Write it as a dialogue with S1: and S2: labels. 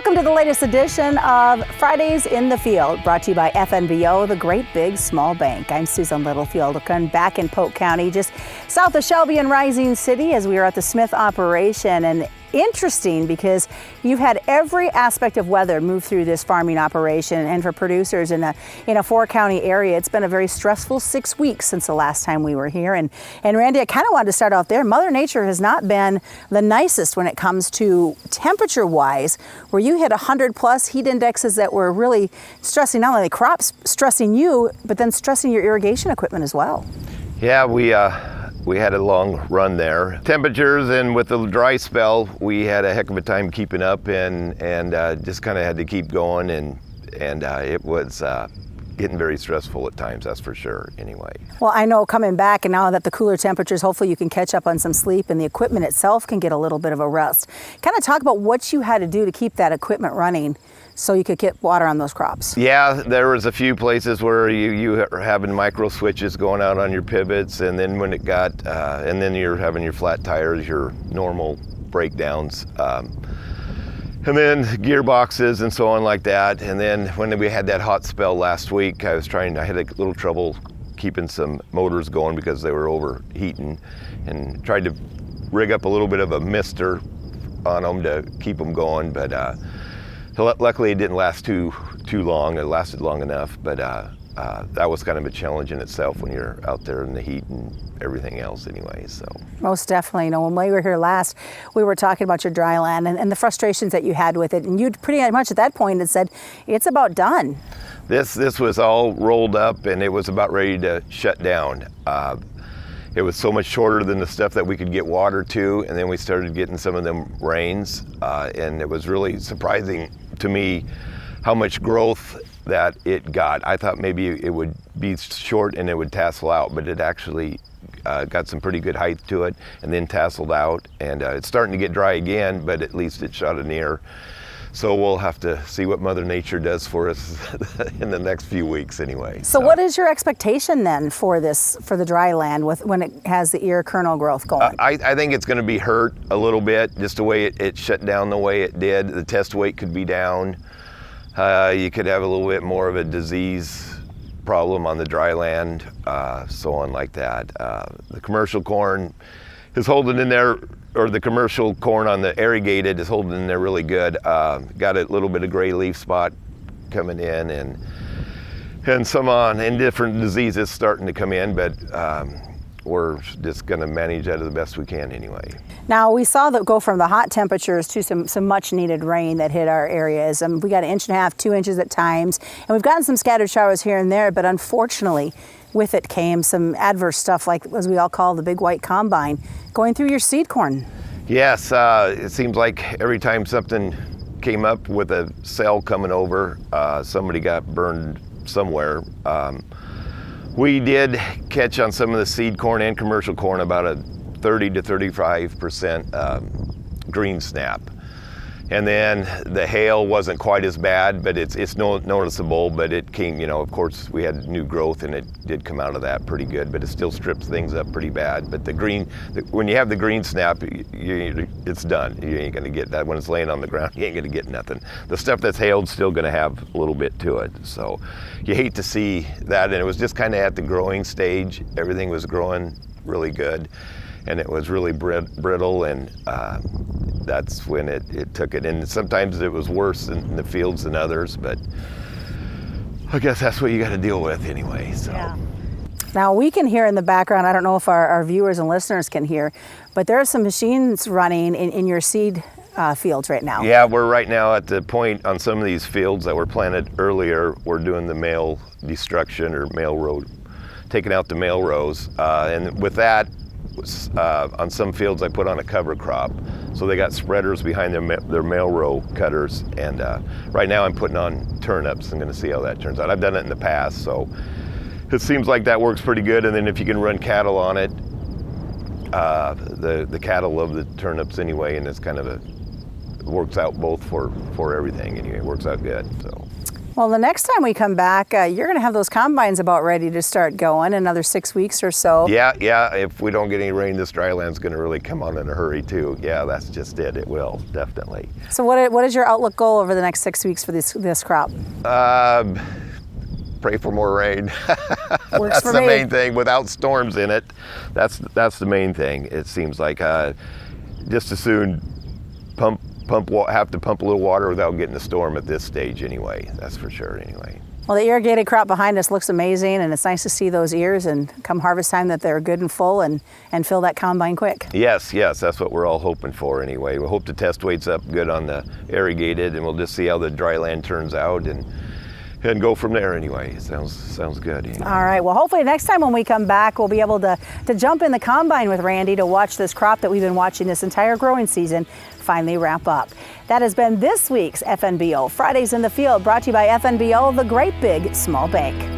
S1: Welcome to the latest edition of Fridays in the Field, brought to you by FNBO, the Great Big Small Bank. I'm Susan Littlefield, back in Polk County, just south of Shelby and Rising City, as we are at the Smith operation. And interesting because you've had every aspect of weather move through this farming operation, and for producers in a 4-county area, it's been a very stressful 6 weeks since the last time we were here. And Randy, I kind of wanted to start out there. Mother Nature has not been the nicest when it comes to temperature-wise, where you hit 100+ heat indexes that were really stressing not only the crops, stressing you, but then stressing your irrigation equipment as well.
S2: Yeah, we had a long run there. Temperatures, and with the dry spell, we had a heck of a time keeping up, and just kind of had to keep going, and it was getting very stressful at times, that's for sure, anyway.
S1: Well, I know coming back, and now that the cooler temperatures, hopefully you can catch up on some sleep, and the equipment itself can get a little bit of a rest. Kind of talk about what you had to do to keep that equipment running so you could get water on those crops.
S2: Yeah, there was a few places where you are having micro switches going out on your pivots, and then when it got, and then you're having your flat tires, your normal breakdowns, and then gearboxes and so on like that. And then when we had that hot spell last week, I had a little trouble keeping some motors going because they were overheating, and tried to rig up a little bit of a mister on them to keep them going, but luckily it didn't last too long. It lasted long enough, but that was kind of a challenge in itself when you're out there in the heat and everything else anyway. So
S1: most definitely. You know, when we were here last, we were talking about your dry land and the frustrations that you had with it, and you'd pretty much at that point had said it's about done.
S2: This was all rolled up, and it was about ready to shut down. It was so much shorter than the stuff that we could get water to, and then we started getting some of them rains, and it was really surprising to me how much growth that it got. I thought maybe it would be short and it would tassel out, but it actually got some pretty good height to it, and then tasseled out, and it's starting to get dry again, but at least it shot an ear. So we'll have to see what Mother Nature does for us in the next few weeks anyway.
S1: So what is your expectation then for the dry land when it has the ear kernel growth going?
S2: I think it's going to be hurt a little bit, just the way it shut down the way it did. The test weight could be down. You could have a little bit more of a disease problem on the dry land, so on like that. The commercial corn is holding in there, or the commercial corn on the irrigated is holding in there really good. Got a little bit of gray leaf spot coming in, and some and different diseases starting to come in, but we're just going to manage that as the best we can anyway.
S1: Now, we saw that go from the hot temperatures to some much needed rain that hit our areas. We got 1.5 inches, 2 inches at times, and we've gotten some scattered showers here and there, but unfortunately with it came some adverse stuff, like as we all call the big white combine, going through your seed corn.
S2: Yes, it seems like every time something came up with a cell coming over, somebody got burned somewhere. We did catch on some of the seed corn and commercial corn about a 30 to 35% green snap. And then the hail wasn't quite as bad, but it's noticeable, but it came, of course we had new growth and it did come out of that pretty good, but it still strips things up pretty bad. But when you have the green snap, it's done. You ain't gonna get that. When it's laying on the ground, you ain't gonna get nothing. The stuff that's hailed still gonna have a little bit to it. So you hate to see that, and it was just kind of at the growing stage. Everything was growing really good, and it was really brittle, and that's when it took it. And sometimes it was worse in the fields than others, but I guess that's what you got to deal with anyway. So.
S1: Yeah. Now we can hear in the background, I don't know if our viewers and listeners can hear, but there are some machines running in your seed fields right now.
S2: Yeah, we're right now at the point on some of these fields that were planted earlier, we're doing the male destruction or male row, taking out the male rows. And with that, on some fields I put on a cover crop, so they got spreaders behind their male row cutters, and right now I'm putting on turnips. I'm going to see how that turns out. I've done it in the past, so it seems like that works pretty good. And then if you can run cattle on it, the cattle love the turnips anyway, and it's kind of it works out both for everything anyway. It works out good. So
S1: Well, the next time we come back, you're going to have those combines about ready to start going, another 6 weeks or so.
S2: Yeah, if we don't get any rain, this dry land's going to really come on in a hurry too. Yeah, that's just it. It will, definitely.
S1: So what is your outlook goal over the next 6 weeks for this crop?
S2: Pray for more rain.
S1: Works
S2: That's
S1: for
S2: the
S1: me.
S2: main thing, without storms in it. That's the main thing. It seems like just as soon have to pump a little water without getting a storm at this stage anyway. That's for sure anyway.
S1: Well, the irrigated crop behind us looks amazing, and it's nice to see those ears, and come harvest time that they're good and full and fill that combine quick.
S2: Yes, that's what we're all hoping for anyway. We hope the test weight's up good on the irrigated, and we'll just see how the dry land turns out and go from there anyway. Sounds good. Anyway.
S1: All right, well, hopefully next time when we come back, we'll be able to jump in the combine with Randy to watch this crop that we've been watching this entire growing season finally wrap up. That has been this week's FNBO Fridays in the Field, brought to you by FNBO, the Great Big Small Bank.